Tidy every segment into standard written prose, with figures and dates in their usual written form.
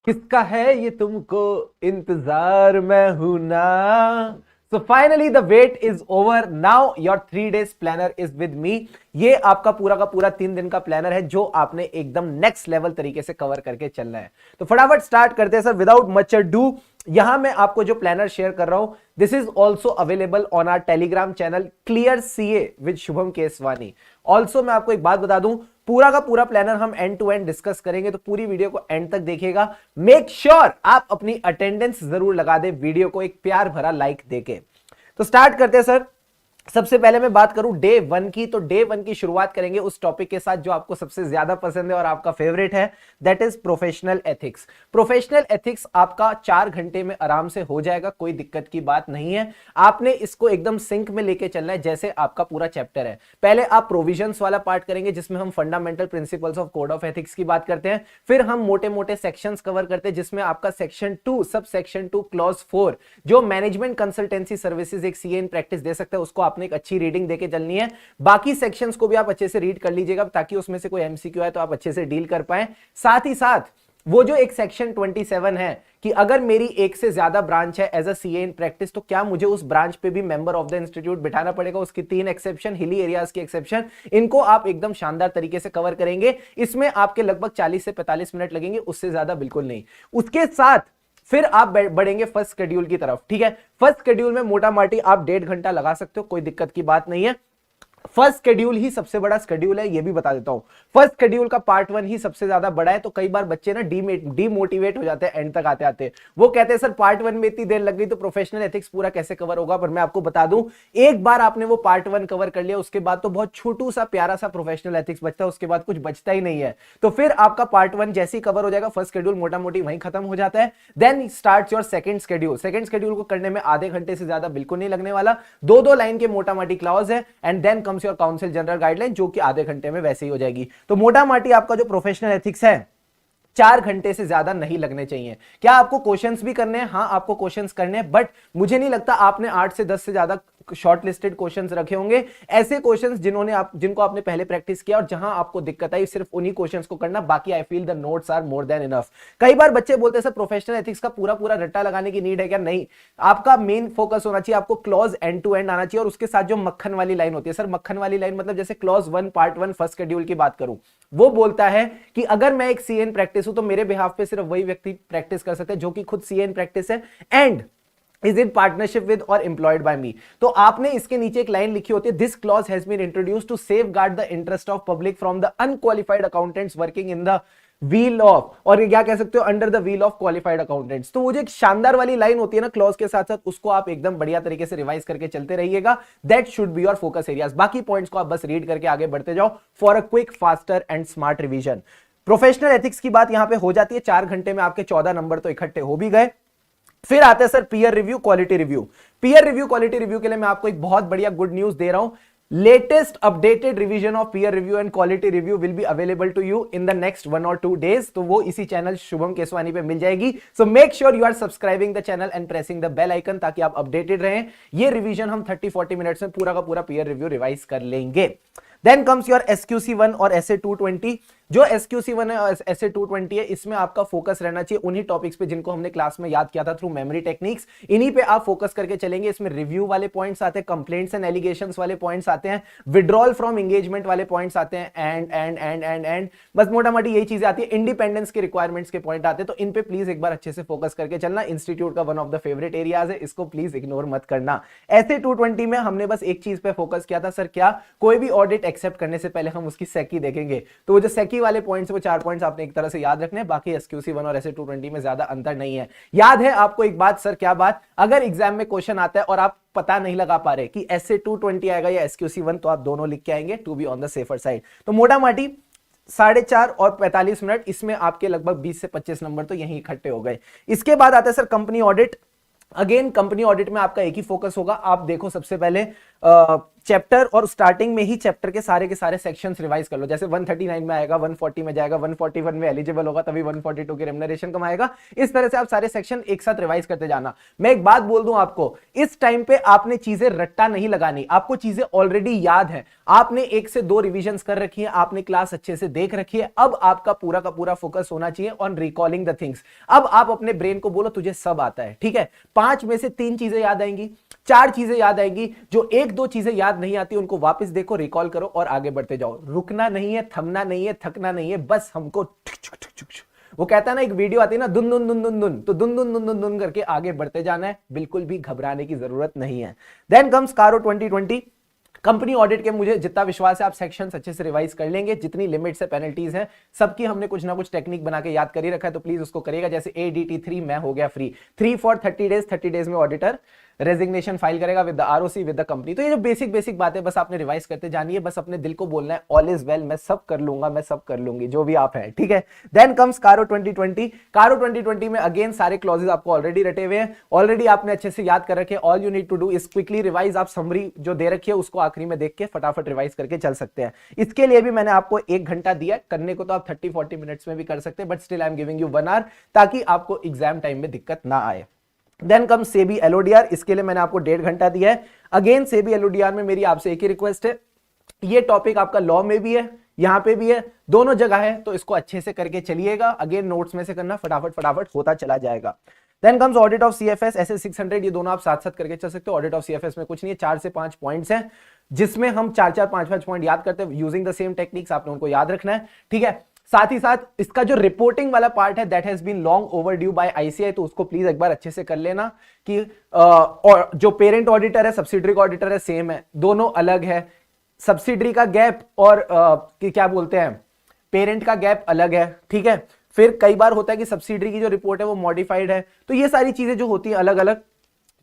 किसका है ये तुमको इंतजार मैं हूं ना। So finally the wait is over. Now your 3 days planner is with me. ये आपका पूरा का पूरा 3 दिन का प्लानर है जो आपने एकदम नेक्स्ट लेवल तरीके से कवर करके चलना है। तो फटाफट स्टार्ट करते हैं सर विदाउट मच अडू। यहां मैं आपको जो प्लानर शेयर कर रहा हूं this is also available on our Telegram channel clear CA with Shubham Keswani. Also मैं आपको एक बात बता दूं, पूरा का पूरा प्लानर हम एंड टू एंड डिस्कस करेंगे, तो पूरी वीडियो को एंड तक देखिएगा। मेक श्योर आप अपनी अटेंडेंस जरूर लगा दे वीडियो को एक प्यार भरा लाइक देके। तो स्टार्ट करते हैं सर। सबसे पहले मैं बात करूं डे 1 की, तो डे 1 की शुरुआत करेंगे उस टॉपिक के साथ जो आपको सबसे ज्यादा पसंद है और आपका फेवरेट है, that is professional ethics. Professional ethics आपका 4 घंटे में आराम से हो जाएगा, कोई दिक्कत की बात नहीं है। आपने इसको एकदम सिंक में लेके चलना है जैसे आपका पूरा चैप्टर है। पहले आप प्रोविजंस वाला पार्ट करेंगे जिसमें हम fundamental principles of code of ethics की बात करते हैं। फिर हम मोटे मोटे सेक्शंस कवर करते हैं जिसमें आपका सेक्शन 2 सब सेक्शन 2 क्लॉज 4 जो मैनेजमेंट कंसल्टेंसी सर्विसेज एक सीए इन प्रैक्टिस दे सकता है उसको आपने एक अच्छी रीडिंग देके चलनी है। बाकी सेक्शंस को भी आप अच्छे से रीड कर लीजिएगा ताकि उसमें से कोई एमसीक्यू आए तो आप अच्छे से डील कर पाए। साथ ही साथ वो जो एक सेक्शन 27 है कि अगर मेरी एक से ज्यादा ब्रांच है as a CA in practice तो क्या मुझे उस ब्रांच पे भी मेंबर ऑफ द इंस्टीट्यूट बिठाना पड़ेगा, उसकी 3 एक्सेप्शन, हिली एरियाज की एक्सेप्शन, इनको आप एकदम शानदार तरीके से कवर करेंगे। इसमें आपके लगभग 40 से 45 मिनट लगेंगे, उससे ज्यादा बिल्कुल नहीं। उसके साथ फिर आप बढ़ेंगे फर्स्ट शेड्यूल की तरफ। ठीक है, फर्स्ट शेड्यूल में मोटा माटी आप 1.5 घंटा लगा सकते हो, कोई दिक्कत की बात नहीं है। फर्स्ट शेड्यूल ही सबसे बड़ा शेड्यूल है, ये भी बता देता हूं। फर्स्ट शेड्यूल का पार्ट 1 ही सबसे ज्यादा बड़ा है, तो कई बार बच्चे ना डीमोटिवेट हो जाते हैं एंड तक आते आते। वो कहते हैं सर पार्ट 1 में इतनी देर लग गई तो प्रोफेशनल एथिक्स पूरा कैसे कवर होगा। पर मैं आपको बता दूं, एक बार आपने वो पार्ट 1 कवर कर लिया उसके बाद तो बहुत छोटू सा प्यारा सा प्रोफेशनल एथिक्स बचता है, उसके बाद कुछ बचता ही नहीं है। तो फिर आपका पार्ट 1 जैसे ही कवर हो जाएगा, फर्स्ट शेड्यूल मोटा मोटी वहीं खत्म हो जाता है। Then starts your second schedule. Second schedule को करने में आधे घंटे से ज्यादा बिल्कुल नहीं लगने वाला, 2-2 लाइन के मोटा माटी क्लॉज है। And then comes your council general guideline जो कि आधे घंटे में वैसे ही हो जाएगी। तो मोटा माटी आपका जो प्रोफेशनल एथिक्स है 4 घंटे से ज्यादा नहीं लगने चाहिए। क्या आपको क्वेश्चंस भी करने हैं? हाँ आपको क्वेश्चंस करने हैं, बट मुझे नहीं लगता आपने 8 से 10 से ज्यादा शॉर्ट लिस्टेड क्वेश्चंस रखे होंगे। ऐसे क्वेश्चंस जिनको आपने पहले प्रैक्टिस किया और जहां आपको दिक्कत आई सिर्फ उन्हीं क्वेश्चंस को करना, बाकी I feel the notes are more than enough. कई बार बच्चे बोलते हैं सर प्रोफेशनल एथिक्स का पूरा पूरा रट्टा लगाने की नीड है क्या? नहीं, आपका मेन फोकस होना चाहिए, आपको क्लॉज एंड टू एंड आना चाहिए। और उसके साथ जो मक्खन वाली लाइन होती है, सर मक्खन वाली लाइन मतलब जैसे क्लॉज 1 पार्ट 1 फर्स्ट शेड्यूल की बात करूं, वो बोलता है कि अगर मैं एक सीएन प्रैक्टिस हूं तो मेरे बिहाफ पे सिर्फ वही व्यक्ति प्रैक्टिस कर सकते हैं जो कि खुद सीएन प्रैक्टिस है and is in partnership with और एम्प्लॉयड बाय मी। तो आपने इसके नीचे एक लाइन लिखी होती है, this clause has been introduced to safeguard the interest of public from the unqualified accountants working in the wheel of, और क्या कह सकते हो, under the wheel of qualified accountants. तो वो जो एक शानदार वाली लाइन होती है ना क्लॉज के साथ साथ, उसको आप एकदम बढ़िया तरीके से रिवाइज करके चलते रहिएगा। That should be your focus areas. बाकी पॉइंट्स को आप बस रीड करके आगे बढ़ते जाओ for a quick faster and smart revision. Professional ethics की बात यहां पे हो जाती है। 4 घंटे में आपके 14 नंबर तो इकट्ठे हो भी गए। फिर आते हैं sir peer review quality review. Peer review quality review के लिए मैं आपको एक बहुत बढ़िया गुड न्यूज दे रहा हूं। Latest updated revision of peer review and quality review will be available to you in the next 1 or 2 days। तो वो इसी चैनल शुभम केसवानी पे मिल जाएगी। So make sure you are subscribing the channel and pressing the bell icon ताकि आप updated रहें। ये रिवीजन हम 30-40 मिनट्स में पूरा का पूरा पीयर रिव्यू रिवाइज कर लेंगे। देन कम्स योर SQC1 और SA 220। जो SQC1 है और SA 220 है, इसमें आपका फोकस रहना चाहिए उन्हीं टॉपिक्स पे जिनको हमने क्लास में याद किया था थ्रू मेमोरी टेक्निक्स। इन्हीं पे आप फोकस करके चलेंगे। इसमें रिव्यू वाले पॉइंट्स आते हैं, कंप्लेंट्स एंड एलिगेशंस वाले पॉइंट्स आते हैं, विड्रॉल फ्रॉम एंगेजमेंट वाले पॉइंट्स आते हैं, एंड बस मोटा मोटी यही चीजें आती है। इंडिपेंडेंस के रिक्वायरमेंट्स के पॉइंट आते हैं। तो इन पे प्लीज एक बार अच्छे से फोकस करके चलना। इंस्टीट्यूट का one of the favourite areas है, इसको प्लीज इग्नोर मत करना। SA 220 में हमने बस एक चीज पे फोकस किया था सर, क्या कोई भी ऑडिट एक्सेप्ट करने से पहले हम उसकी सेकी देखेंगे। तो वो जो सेकी वाले पॉइंट्स, वो 4 पॉइंट्स आपने एक तरह से याद रखने हैं। बाकी SQC1 और SA 220 में ज्यादा अंतर नहीं है। याद है आपको एक बात सर, क्या बात? अगर एग्जाम में क्वेश्चन आता है और आप पता नहीं लगा पा रहे कि SA 220 आएगा या SQC1, तो आप दोनों लिख के आएंगे to be on the safer side. तो मोटा माटी 4:30 और 45 मिनट, इसमें आपके लगभग 20 से 25 नंबर तो यहीं इकट्ठे हो गए। इसके बाद आता है sir company audit. Again company audit में आपका एक ही फोकस होगा। आप देखो सबसे पहले चैप्टर और स्टार्टिंग में ही चैप्टर के सारे सेक्शंस रिवाइज कर लो। जैसे 139 में आएगा, 140 में जाएगा, 141 में एलिजिबल होगा, तभी 142 की रेम्युनरेशन कमाएगा। इस तरह से आप सारे सेक्शन एक साथ रिवाइज करते जाना। मैं एक बात बोल दूं आपको, इस टाइम पे आपने चीजें रट्टा नहीं लगानी, आपको चीजें ऑलरेडी याद है, आपने 1 से 2 रिविजन कर रखी है, आपने क्लास अच्छे से देख रखी है। अब आपका पूरा का पूरा फोकस होना चाहिए ऑन रिकॉलिंग द थिंग्स। अब आप अपने ब्रेन को बोलो तुझे सब आता है, ठीक है। 5 में से 3 चीजें याद आएंगी, 4 चीजें याद आएंगी, जो 1-2 चीजें याद नहीं आती उनको वापस देखो, रिकॉल करो और आगे बढ़ते जाओ। रुकना नहीं है, थमना नहीं है, थकना नहीं है, बस हमको वो कहता है ना, एक वीडियो आती है ना, दुन दुन दुन दुन दुन, तो दुन दुन दुन दुन दुन करके आगे बढ़ते जाना है, बिल्कुल भी घबराने की जरूरत नहीं है। देन कम्स कारो 2020 कंपनी ऑडिट के। मुझे जितना विश्वास है आप सेक्शंस अच्छे से रिवाइज कर लेंगे, जितनी लिमिट्स है, पेनल्टीज है, सबकी हमने कुछ ना कुछ टेक्निक बना के याद कर ही रखा है, तो प्लीज उसको करिएगा। जैसे ADT 3 मैं हो गया फ्री, 3 फॉर 30 डेज में ऑडिटर रेजिग्नेशन फाइल करेगा with the ROC with the company. तो ये जो बेसिक बातें बस आपने रिवाइज करते जानी है, बस अपने दिल को बोलना है ऑल इज वेल, मैं सब कर लूंगा, मैं सब कर लूंगी, जो भी आप हैं, ठीक है। देन कम्स कारो 2020। कारो 2020 में अगेन सारे क्लॉजेस आपको ऑलरेडी रटे हुए हैं, ऑलरेडी आपने अच्छे से याद कर रखे हैं। All you need to do is quickly revise. आप समरी जो दे रखी है उसको आखिरी में देख के फटाफट रिवाइज करके चल सकते हैं। इसके लिए भी मैंने आपको 1 घंटा दिया करने को, तो आप 30-40 मिनट्स में भी कर सकते हैं, but still I am giving you 1 hour, ताकि आपको एग्जाम टाइम में दिक्कत ना आए। देन कम सेबी LODR, इसके लिए मैंने आपको 1.5 घंटा दिया है। अगेन सेबी LODR में मेरी आपसे एक ही रिक्वेस्ट है, ये टॉपिक आपका लॉ में भी है, यहां पे भी है, दोनों जगह है, तो इसको अच्छे से करके चलिएगा। अगेन नोट्स में से करना, फटाफट होता चला जाएगा। Then comes audit of CFS, ऐसे 600, ये दोनों आप साथ साथ करके चल सकते हो। ऑडिट ऑफ CFS में कुछ नहीं है, 4 से 5 पॉइंट्स हैं, जिसमें हम 4-4, 5-5 पॉइंट याद करते हैं यूजिंग द सेम टेक्निक्स, आपने उनको याद रखना है, ठीक है। साथ ही साथ इसका जो रिपोर्टिंग वाला पार्ट है, that has been long overdue by ICAI, तो उसको प्लीज एक बार अच्छे से कर लेना कि और जो पेरेंट ऑडिटर है, सब्सिडरी ऑडिटर है, सेम है, दोनों अलग है। सब्सिडरी का गैप और क्या बोलते हैं, पेरेंट का गैप अलग है, ठीक है। फिर कई बार होता है कि सब्सिडरी की जो रिपोर्ट है वो मॉडिफाइड है, तो ये सारी चीजें जो होती है अलग अलग,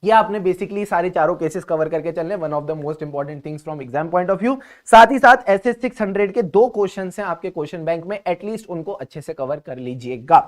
ये आपने बेसिकली सारे चारों केसेस कवर करके चलने, one of the most important things from exam point of view. साथ ही साथ ऐसे 600 के 2 क्वेश्चंस हैं आपके क्वेश्चन बैंक में, एटलीस्ट उनको अच्छे से कवर कर लीजिएगा।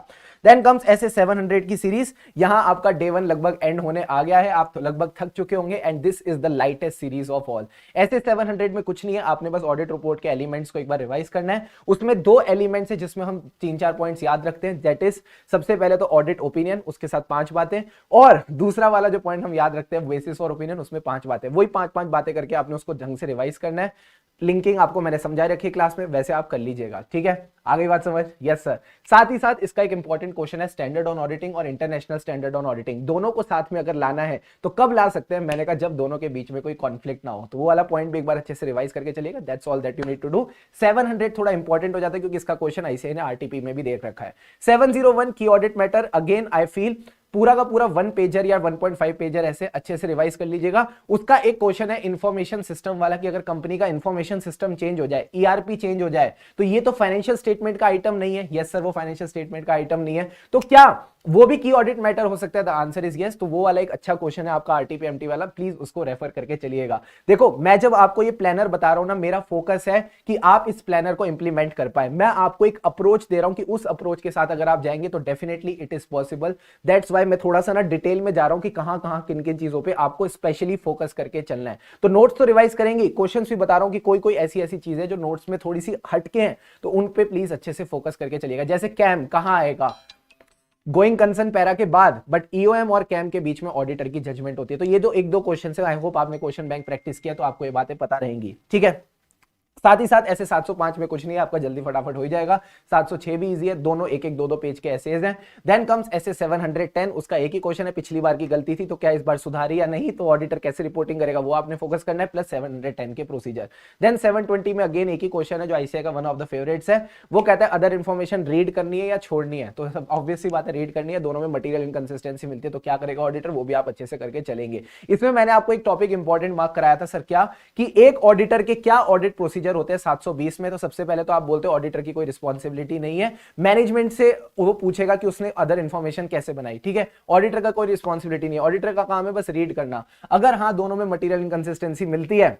देन कम्स ऐसे 700 की सीरीज, यहां आपका डे 1 लगभग एंड होने आ गया है, आप तो लगभग थक चुके होंगे, and this is the lightest series of all. ऐसे 700 में कुछ नहीं है, आपने बस ऑडिट रिपोर्ट के एलिमेंट्स को एक बार रिवाइज करना है। उसमें 2 एलिमेंट्स है जिसमें हम 3-4 पॉइंट्स याद रखते हैं, दैट इज सबसे पहले तो ऑडिट ओपिनियन, उसके साथ 5 बातें, और दूसरा वाला जो पॉइंट हम याद रखते हैं बेसिस और ओपिनियन, उसमें 5 बातें, वही 5-5 बातें करके आपने उसको ढंग से रिवाइज करना है। लिंकिंग आपको मैंने समझा रखी है क्लास में, वैसे आप कर लीजिएगा, ठीक है। आ गई बात समझ? Yes sir. साथ ही साथ इसका एक इंपॉर्टेंट क्वेश्चन है स्टैंडर्ड ऑन ऑडिटिंग और इंटरनेशनल स्टैंडर्ड ऑन ऑडिटिंग, दोनों को साथ में अगर लाना है तो कब ला सकते हैं? मैंने कहा जब दोनों के बीच में कोई कॉन्फ्लिक्ट ना हो, तो वो वाला पॉइंट भी एक बार अच्छे से रिवाइज करके चलिएगा। That's all that you need to do. 700 थोड़ा इंपॉर्टेंट हो जाता है क्योंकि इसका क्वेश्चन ICAI ने RTP में भी देख रखा है। 701 की audit matter, again I feel पूरा का पूरा 1 पेजर या 1.5 पेजर ऐसे अच्छे से रिवाइज कर लीजिएगा। उसका एक क्वेश्चन है इंफॉर्मेशन सिस्टम वाला, कि अगर कंपनी का इंफॉर्मेशन सिस्टम चेंज हो जाए, ERP चेंज हो जाए, तो ये तो फाइनेंशियल स्टेटमेंट का आइटम नहीं है। यस सर, वो फाइनेंशियल स्टेटमेंट का आइटम नहीं है, तो क्या वो भी की ऑडिट मैटर हो सकता है? The answer is yes. तो वो वाला एक अच्छा क्वेश्चन है आपका RTP MT वाला, प्लीज उसको रेफर करके चलिएगा। देखो, मैं जब आपको ये प्लानर बता रहा हूं ना, मेरा फोकस है कि आप इस प्लानर को इंप्लीमेंट कर पाए। मैं आपको एक अप्रोच दे रहा हूं कि उस अप्रोच के साथ अगर आप जाएंगे तो definitely it is possible. That's why मैं थोड़ा सा ना डिटेल में जा रहा हूं कि कहां कहां किन किन चीजों पे आपको स्पेशली फोकस करके चलना है। तो नोट्स तो रिवाइज करेंगे, क्वेश्चंस भी बता रहा हूं कि कोई कोई ऐसी ऐसी चीजें जो नोट्स में थोड़ी सी हटके हैं, तो उन पे प्लीज अच्छे से फोकस करके चलिएगा। जैसे कैम कहां आएगा? गोइंग कंसर्न पैरा के बाद, बट EOM और कैम के बीच में ऑडिटर की जजमेंट होती है। तो ये जो 1-2 क्वेश्चन है, आई होप आपने क्वेश्चन बैंक प्रैक्टिस किया तो आपको ये बातें पता रहेंगी, ठीक है। साथ ही साथ ऐसे 705 में कुछ नहीं है, आपका जल्दी फटाफट हो जाएगा। 706 भी इजी है, दोनों 1-1, 2-2 पेज के एसेज हैं। देन कम्स ऐसे 710, उसका एक ही क्वेश्चन है, पिछली बार की गलती थी तो क्या इस बार सुधारी या नहीं, तो ऑडिटर कैसे रिपोर्टिंग करेगा वो आपने फोकस करना है, प्लस 710 के प्रोसीजर। देन 720 में अगेन एक ही क्वेश्चन है जो ICAI का वन ऑफ द फेवरेट्स है, वो कहता है अदर इन्फॉर्मेशन रीड करनी है या छोड़नी है, तो ऑब्वियसली बात है रीड करनी है, दोनों में मटीरियल इनकंसिस्टेंसी मिलती है, तो क्या करेगा ऑडिटर, वो भी आप अच्छे से करके चलेंगे। इसमें मैंने आपको एक टॉपिक इंपॉर्टेंट मार्क कराया था सर, क्या कि एक ऑडिटर के क्या ऑडिट प्रोसीजर होते हैं 720 में। तो सबसे पहले तो आप बोलते हो ऑडिटर की कोई रिस्पांसिबिलिटी नहीं है, मैनेजमेंट से वो पूछेगा कि उसने अदर इंफॉर्मेशन कैसे बनाई, ठीक है। ऑडिटर का कोई रिस्पांसिबिलिटी नहीं है, ऑडिटर का काम है बस रीड करना। अगर हां दोनों में मटेरियल इनकंसिस्टेंसी मिलती है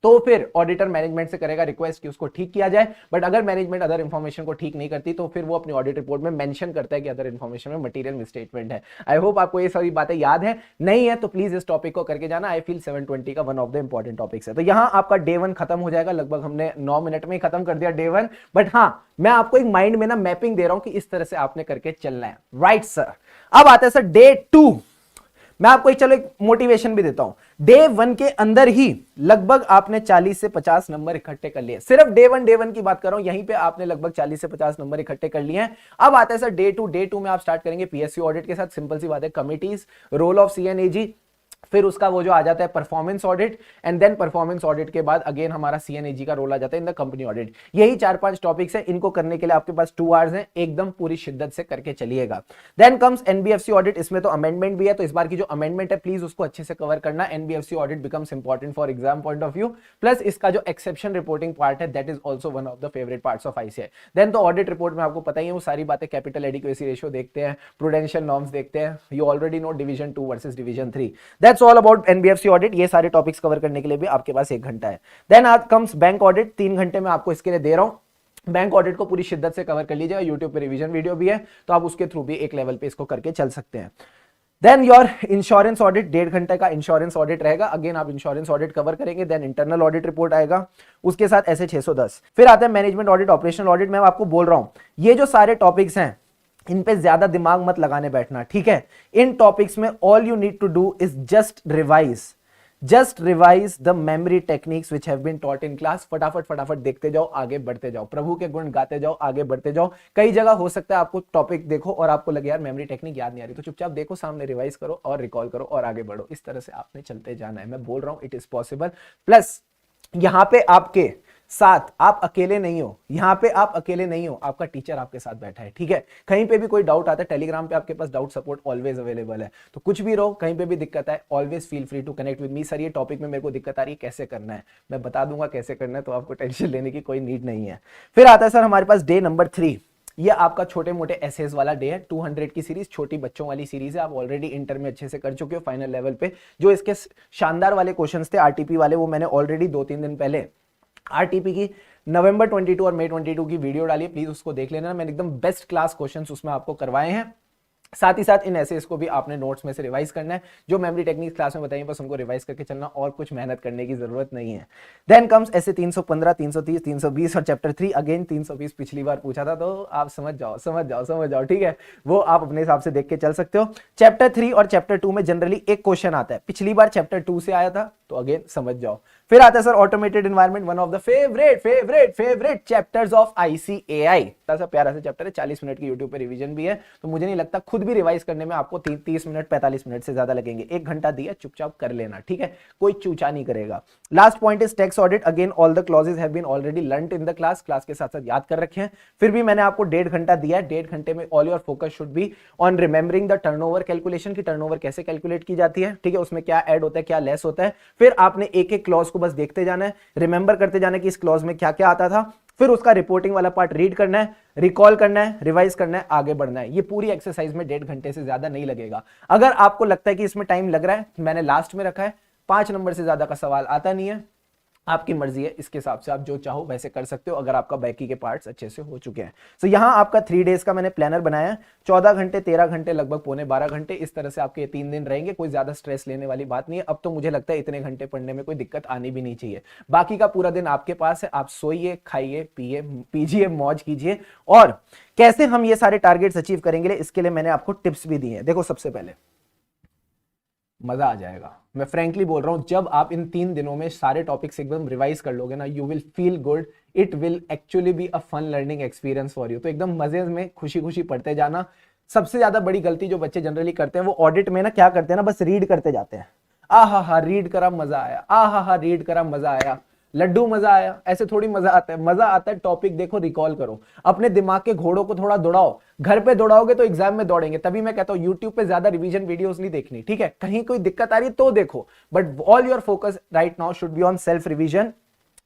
तो फिर ऑडिटर मैनेजमेंट से करेगा रिक्वेस्ट कि उसको ठीक किया जाए। बट अगर मैनेजमेंट अदर इन्फॉर्मेशन को ठीक नहीं करती तो फिर वो अपनी ऑडिट रिपोर्ट में मेंशन करता है कि अदर इन्फॉर्मेशन में मटेरियल मिसस्टेटमेंट है। आई होप आपको ये सारी बातें याद है, नहीं है तो प्लीज इस टॉपिक को करके जाना। आई फील 720 का one of the important topics है। तो यहां आपका डे 1 खत्म हो जाएगा, लगभग हमने 9 मिनट में ही खत्म कर दिया डे 1। बट हाँ, मैं आपको एक माइंड में ना मैपिंग दे रहा हूं कि इस तरह से आपने करके चलना है। Right sir. अब आते हैं सर डे 2। मैं आपको चलो एक मोटिवेशन भी देता हूं। डे 1 के अंदर ही लगभग आपने 40 से 50 नंबर इकट्ठे कर लिए। सिर्फ डे 1 की बात कर रहा हूं, यहीं पे आपने लगभग 40 से 50 नंबर इकट्ठे कर लिए हैं। अब आता है सर डे 2। डे 2 में आप स्टार्ट करेंगे पीएसयू ऑडिट के साथ। सिंपल सी बात है, कमिटीज, रोल ऑफ सीएनएजी, फिर उसका वो जो आ जाता है performance audit, and then performance audit के बाद अगेन हमारा सीएनएजी का रोल आ जाता है इन द कंपनी ऑडिट। यही 4-5 टॉपिक्स हैं। इनको करने के लिए आपके पास 2 आवर्स हैं, एकदम पूरी शिद्दत से करके चलिएगा। Then comes NBFC audit. इसमें तो अमेंडमेंट भी है, तो इस बार की जो अमेंडमेंट है प्लीज उसको अच्छे से कवर करना। NBFC audit becomes important for exam point of view. Plus इसका जो एक्सेप्शन रिपोर्टिंग पार्ट है that is also one of the favourite parts of ICAI. Then तो ऑडिट रिपोर्ट में आपको पता ही है वो सारी बातें, कैपिटल एडिक्वेसी रेशियो देखते हैं, प्रूडेंशियल नॉर्म्स देखते हैं। You already know division 2 versus division 3। That's all about NBFC audit. ये सारे टॉपिक्स कवर करने के लिए भी आपके पास 1 घंटा है। देन आज कम्स बैंक ऑडिट। 3 घंटे में आपको इसके लिए दे रहा हूं। बैंक ऑडिट को पूरी शिद्दत से कवर कर लीजिएगा। यूट्यूब पे रिवीजन वीडियो भी है, तो आप उसके थ्रू भी एक लेवल पे इसको करके चल सकते हैं। देन योर इंश्योरेंस ऑडिट, 1.5 घंटे का इंश्योरेंस ऑडिट रहेगा। अगेन आप इंश्योरेंस ऑडिट कवर करेंगे। देन इंटरनल ऑडिट रिपोर्ट आएगा, उसके साथ ऐसे 610। फिर आता है मैनेजमेंट ऑडिट, ऑपरेशनल ऑडिट। मैं आपको बोल रहा हूं ये जो सारे टॉपिक्स हैं इन पे ज्यादा दिमाग मत लगाने बैठना, ठीक है। इन टॉपिक्स में all you need to do is just revise the memory techniques which have been taught in class. फटाफट देखते जाओ, आगे बढ़ते जाओ, प्रभु के गुण गाते जाओ, आगे बढ़ते जाओ। कई जगह हो सकता है आपको टॉपिक देखो और आपको लगे यार मेमोरी टेक्निक याद नहीं आ रही, तो चुपचाप देखो, सामने रिवाइज करो और रिकॉल करो और आगे बढ़ो। इस तरह से आपने चलते जाना है। मैं बोल रहा हूं इट इज पॉसिबल। प्लस यहां पे आपके साथ आप अकेले नहीं हो, यहां पे आप अकेले नहीं हो, आपका टीचर आपके साथ बैठा है, ठीक है। कहीं पे भी कोई डाउट आता है, टेलीग्राम पे आपके पास डाउट सपोर्ट ऑलवेज अवेलेबल है। तो कुछ भी रहो, कहीं पे भी दिक्कत है, always feel free to connect with me. Sir ये टॉपिक में मेरे को दिक्कत आ रही है, कैसे करना है, मैं बता दूंगा कैसे करना है, तो आपको टेंशन लेने की कोई नीड नहीं है। फिर आता है सर हमारे पास डे नंबर 3। ये आपका छोटे मोटे एसेज वाला डे है। 200 की सीरीज, छोटी बच्चों वाली सीरीज है। आप ऑलरेडी इंटर में अच्छे से कर चुके हो फाइनल लेवल पे। जो इसके शानदार वाले क्वेश्चंस थे आरटीपी वाले, वो मैंने ऑलरेडी 2-3 दिन पहले आरटीपी की नवंबर 22 और मई 22 की वीडियो डाली है, प्लीज उसको देख लेना। मैंने एकदम बेस्ट क्लास क्वेश्चंस उसमें आपको करवाए हैं। साथ ही साथ इन एसेस को भी आपने नोट्स में से रिवाइज करना है। जो मेमोरी टेक्निक्स क्लास में बताइए बस उनको रिवाइज करके चलना, और कुछ मेहनत करने की जरूरत नहीं है। देन कम्स ऐसे 315, 330, 320 और चैप्टर 3। अगेन 320 पिछली बार पूछा था, तो आप समझ जाओ, ठीक है। वो आप अपने हिसाब से देख के चल सकते हो। चैप्टर 3 और चैप्टर 2 में जनरली एक क्वेश्चन आता है। पिछली बार चैप्टर 2 से आया था, तो अगेन समझ जाओ। फिर आता है sir automated environment, one of the favourite chapters of ICAI. ऐसा प्यारा सा चैप्टर है, 40 मिनट की यूट्यूब पे रिवीजन भी है, तो मुझे नहीं लगता खुद भी रिवाइज करने में आपको 30 मिनट 45 मिनट से ज्यादा लगेंगे। 1 घंटा दिया, चुपचाप कर लेना, ठीक है, कोई चूचा नहीं करेगा। Last point is tax audit. Again all the clauses have been already learned in the class के साथ साथ याद कर रखे हैं। फिर भी मैंने आपको 1.5 घंटा दिया है। 1.5 घंटे में all your focus should be on remembering the turnover calculation, की टर्नओवर कैसे कैलकुलेट की जाती है, ठीक है, उसमें क्या ऐड होता है, क्या लेस होता है। फिर आपने एक एक क्लॉज को बस देखते जाना है, रिमेंबर करते जाना है कि इस क्लॉज में क्या क्या आता था। फिर उसका रिपोर्टिंग वाला पार्ट रीड करना है, रिकॉल करना है, रिवाइज करना है, आगे बढ़ना है। ये पूरी एक्सरसाइज में 1.5 घंटे से ज्यादा नहीं लगेगा। अगर आपको लगता है कि इसमें टाइम लग रहा है, मैंने लास्ट में रखा है। 5 नंबर से ज्यादा का सवाल आता नहीं है, आपकी मर्जी है, इसके हिसाब से आप जो चाहो वैसे कर सकते हो, अगर आपका बाकी के पार्ट्स अच्छे से हो चुके हैं। सो यहां आपका 3 डेज का मैंने प्लानर बनाया है। 14 घंटे, 13 घंटे, लगभग पौने 12 घंटे, इस तरह से आपके 3 दिन रहेंगे। कोई ज्यादा स्ट्रेस लेने वाली बात नहीं है। अब तो मुझे लगता है इतने घंटे पढ़ने में कोई दिक्कत आनी भी नहीं चाहिए। बाकी का पूरा दिन आपके पास है, आप सोइए, खाइए, पीजिए, मौज कीजिए। और कैसे हम ये सारे टारगेट्स अचीव करेंगे, इसके लिए मैंने आपको टिप्स भी दिए हैं। देखो, सबसे पहले मजा आ जाएगा, मैं फ्रैंकली बोल रहा हूं। जब आप इन 3 दिनों में सारे टॉपिक्स एकदम रिवाइज कर लोगे ना, you will feel good. It will actually be a fun learning experience for you. तो एकदम मजे में खुशी खुशी पढ़ते जाना। सबसे ज्यादा बड़ी गलती जो बच्चे जनरली करते हैं, वो ऑडिट में ना क्या करते हैं ना, बस रीड करते जाते हैं। हा रीड करा मजा आया, हा रीड करा मजा आया, लड्डू मजा आया। ऐसे थोड़ी मजा आता है। मजा आता है टॉपिक देखो, रिकॉल करो, अपने दिमाग के घोड़ों को थोड़ा दौड़ाओ। घर पे दौड़ाओगे तो एग्जाम में दौड़ेंगे। तभी मैं कहता हूं यूट्यूब पे ज्यादा रिवीजन वीडियोस नहीं देखनी, ठीक है। कहीं कोई दिक्कत आ रही है तो देखो, but all your focus right now should be on self revision.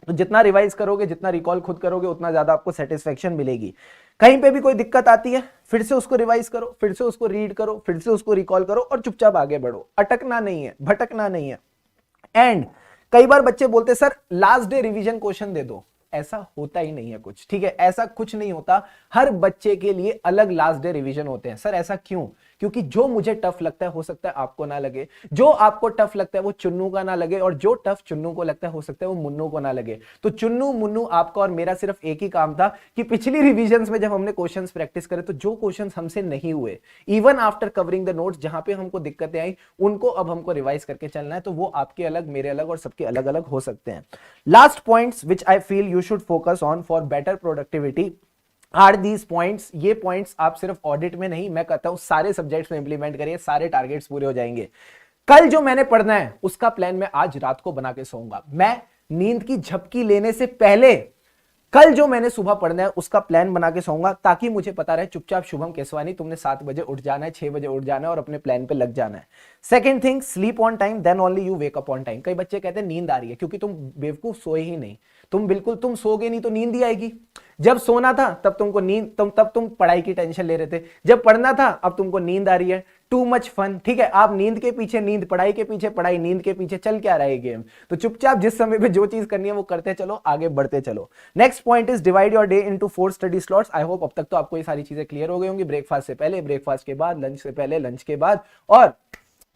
तो जितना रिवाइज करोगे, जितना रिकॉल खुद करोगे, उतना ज्यादा आपको सेटिस्फेक्शन मिलेगी। कहीं पे भी कोई दिक्कत आती है, फिर से उसको रिवाइज करो, फिर से उसको रीड करो, फिर से उसको रिकॉल करो और चुपचाप आगे बढ़ो। अटकना नहीं है, भटकना नहीं है। एंड कई बार बच्चे बोलते sir last day revision question दे दो, ऐसा होता ही नहीं है कुछ, ठीक है, ऐसा कुछ नहीं होता। हर बच्चे के लिए अलग लास्ट डे रिवीजन होते हैं। सर ऐसा क्यों? क्योंकि जो मुझे टफ लगता है हो सकता है आपको ना लगे, जो आपको टफ लगता है वो चुन्नू का ना लगे, और जो टफ चुन्नू को लगता है हो सकता है वो मुन्नू को ना लगे। तो चुन्नू मुन्नू आपका और मेरा सिर्फ एक ही काम था कि पिछली रिविजन्स में जब हमने क्वेश्चंस प्रैक्टिस करे तो जो क्वेश्चंस हमसे नहीं हुए, even after covering the notes, जहां पे हमको दिक्कतें आई उनको अब हमको रिवाइज करके चलना है। तो वो आपके अलग, मेरे अलग और सबके अलग अलग हो सकते हैं। Last points which I feel you should focus on for better productivity are these points. ये पॉइंट्स आप सिर्फ ऑडिट में नहीं, मैं कहता हूं सारे सब्जेक्ट्स में इंप्लीमेंट करिए, सारे टारगेट्स पूरे हो जाएंगे। कल जो मैंने पढ़ना है उसका प्लान मैं आज रात को बना के सोऊंगा। मैं नींद की झपकी लेने से पहले कल जो मैंने सुबह पढ़ना है उसका प्लान बना के सोऊंगा, ताकि मुझे पता रहे चुपचाप शुभम केसवानी तुमने 7 बजे उठ जाना है, 6 बजे उठ जाना है और अपने प्लान पे लग जाना है। Second thing, sleep on time, then only you wake up on time. कई बच्चे कहते हैं नींद आ रही है, क्योंकि तुम बेवकूफ सोए ही नहीं। तुम सोगे नहीं तो नींद ही आएगी। जब सोना था तब तुमको नींद, तब तुम पढ़ाई की टेंशन ले रहे थे। जब पढ़ना था अब तुमको नींद आ रही है। टू मच फन, ठीक है। आप नींद के पीछे नींद, पढ़ाई के पीछे पढ़ाई, नींद के पीछे चल क्या रहा है गेम। तो चुपचाप जिस समय पे जो चीज करनी है वो करते चलो, आगे बढ़ते चलो। Next point is divide your day into 4 study slots. I hope अब तक तो आपको ये सारी चीजें क्लियर हो गई होंगी। ब्रेकफास्ट से पहले, ब्रेकफास्ट के बाद, लंच से पहले, लंच के बाद, और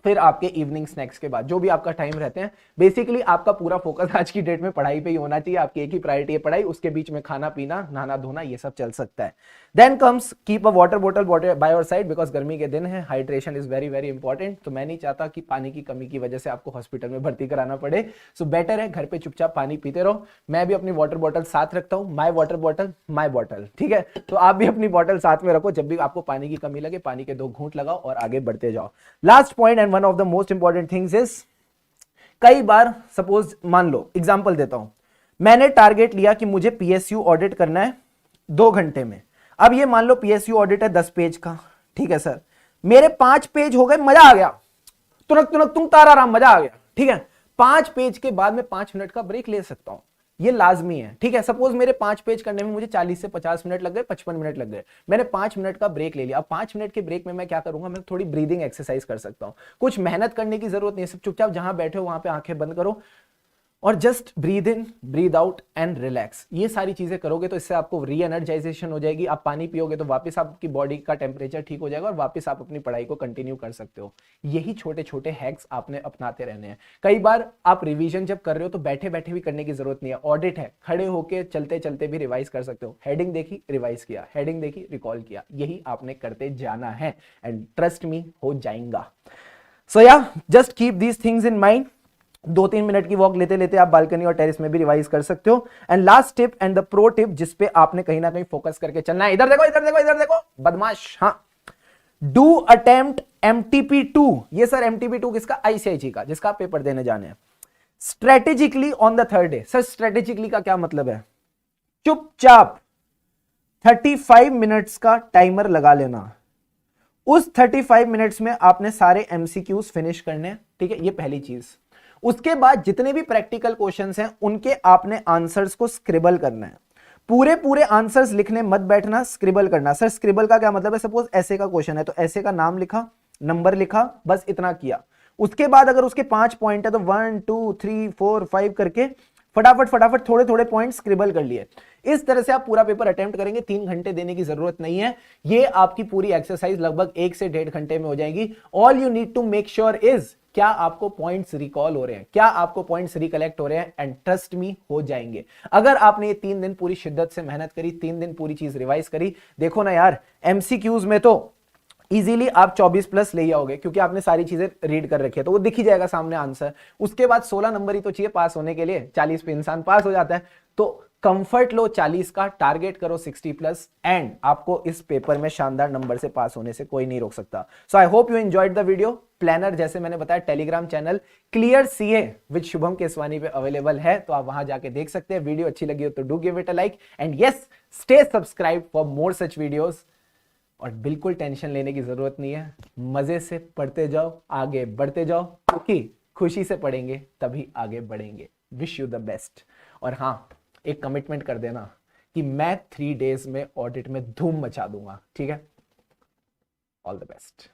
फिर आपके इवनिंग स्नैक्स के बाद, जो भी आपका टाइम रहते हैं। बेसिकली आपका पूरा फोकस आज की डेट में पढ़ाई पे ही होना चाहिए। आपकी एक ही प्रायोरिटी है पढ़ाई, उसके बीच में खाना पीना, नहाना धोना, ये सब चल सकता है। Then comes keep a water bottle by your side, because गर्मी के दिन है, hydration is very very important. तो मैं नहीं चाहता कि पानी की कमी की वजह से आपको हॉस्पिटल में भर्ती कराना पड़े। सो बेटर है घर पे चुपचाप पानी पीते रहो। मैं भी अपनी वाटर बॉटल साथ रखता हूँ, my water bottle my bottle, ठीक है। तो आप भी अपनी बॉटल साथ में रखो, जब भी आपको पानी की कमी लगे पानी के 2 घूंट लगाओ और आगे बढ़ते जाओ। Last point and one of the most important things is, कई बार सपोज मान लो, एग्जांपल देता हूं, मैंने टारगेट लिया कि मुझे पीएसयू ऑडिट करना है 2 घंटे में। अब ये मान लो पीएसयू ऑडिट है 10 पेज का, ठीक है सर। मेरे 5 पेज हो गए, मजा आ गया, तुरंत तुरंत तुम तारा राम, मजा आ गया, ठीक है। 5 पेज के बाद मैं 5 मिनट का ब्रेक ले सकता हूं, ये लाजमी है, ठीक है। सपोज मेरे 5 पेज करने में मुझे 40 से 50 मिनट लग गए, 55 मिनट लग गए, मैंने 5 मिनट का ब्रेक ले लिया। अब 5 मिनट के ब्रेक में मैं क्या करूंगा, मैं थोड़ी ब्रीदिंग एक्सरसाइज कर सकता हूं। कुछ मेहनत करने की जरूरत नहीं है, सब चुपचाप जहां बैठे हो वहां पे आंखें बंद करो और just breathe in, breathe out and relax. ये सारी चीजें करोगे तो इससे आपको री एनर्जाइजेशन हो जाएगी। आप पानी पियोगे तो वापस आपकी बॉडी का टेम्परेचर ठीक हो जाएगा और वापस आप अपनी पढ़ाई को कंटिन्यू कर सकते हो। यही छोटे छोटे हैक्स आपने अपनाते रहने हैं। कई बार आप रिवीजन जब कर रहे हो तो बैठे बैठे भी करने की जरूरत नहीं है। ऑडिट है, खड़े होकर चलते चलते भी रिवाइज कर सकते हो। हेडिंग देखी, रिवाइज किया, हेडिंग देखी, रिकॉल किया, यही आपने करते जाना है एंड ट्रस्ट मी, हो जाएगा। सो या just keep these things in mind. 2-3 minute की वॉक लेते लेते आप बालकनी और टेरेस में भी रिवाइज कर सकते हो। And last tip and the pro tip, जिसपे आपने कहीं ना कहीं फोकस करके चलना है, इधर देखो इधर देखो इधर देखो बदमाश, हाँ, डू अटेम्प्ट MTP2। ये सर MTP2 किसका? ICIG का, जिसका आप पेपर देने जाने हैं। Strategically on the 3rd day. Sir strategically का क्या मतलब है? चुपचाप 35 मिनट्स का टाइमर लगा लेना। उस 35 मिनट्स में आपने सारे MCQs फिनिश करने हैं, ठीक है, ये पहली चीज। उसके बाद जितने भी प्रैक्टिकल क्वेश्चंस हैं उनके आपने आंसर्स को स्क्रिबल करना है। पूरे पूरे आंसर्स लिखने मत बैठना, स्क्रिबल करना। सर स्क्रिबल का क्या मतलब है? सपोज ऐसे का क्वेश्चन है तो ऐसे का नाम लिखा, नंबर लिखा, बस इतना किया। उसके बाद अगर उसके 5 पॉइंट है तो 1 2 3 4 5 करके फटाफट फटाफट थोड़े थोड़े पॉइंट स्क्रिबल कर लिए। इस तरह से आप पूरा पेपर अटेम्प्ट करेंगे। 3 घंटे देने की जरूरत नहीं है। ये आपकी पूरी एक्सरसाइज लगभग 1 से 1.5 घंटे में हो जाएगी। All you need to make sure is, क्या आपको पॉइंट्स रिकॉल हो रहे हैं, क्या आपको पॉइंट्स रिकलेक्ट हो रहे हैं, एंड ट्रस्ट मी, हो जाएंगे। अगर आपने ये 3 दिन पूरी शिद्दत से मेहनत करी, 3 दिन पूरी चीज रिवाइज करी, देखो ना यार, MCQs में तो इजीली आप 24+ ले आओगे, क्योंकि आपने सारी चीजें रीड कर रखी है, तो वो दिख ही जाएगा सामने आंसर। उसके बाद 16 नंबर ही तो चाहिए पास होने के लिए, 40 पे इंसान पास हो जाता है। तो कंफर्ट लो 40 का, टारगेट करो 60+ एंड आपको इस पेपर में शानदार नंबर से पास होने से कोई नहीं रोक सकता। So I hope you enjoyed the video. Planner जैसे मैंने बताया telegram channel clear CA with Shubham Keswani पे अवेलेबल है, तो आप वहां जाके देख सकते हैं। वीडियो अच्छी लगी हो तो do give it a like and yes, stay subscribe for more such videos. और बिल्कुल टेंशन लेने की जरूरत नहीं है, मजे से पढ़ते जाओ, आगे बढ़ते जाओ, क्योंकि खुशी से पढ़ेंगे तभी आगे बढ़ेंगे। Wish you the best. और हाँ, एक कमिटमेंट कर देना कि मैं 3 डेज में ऑडिट में धूम मचा दूंगा, ठीक है? All the best.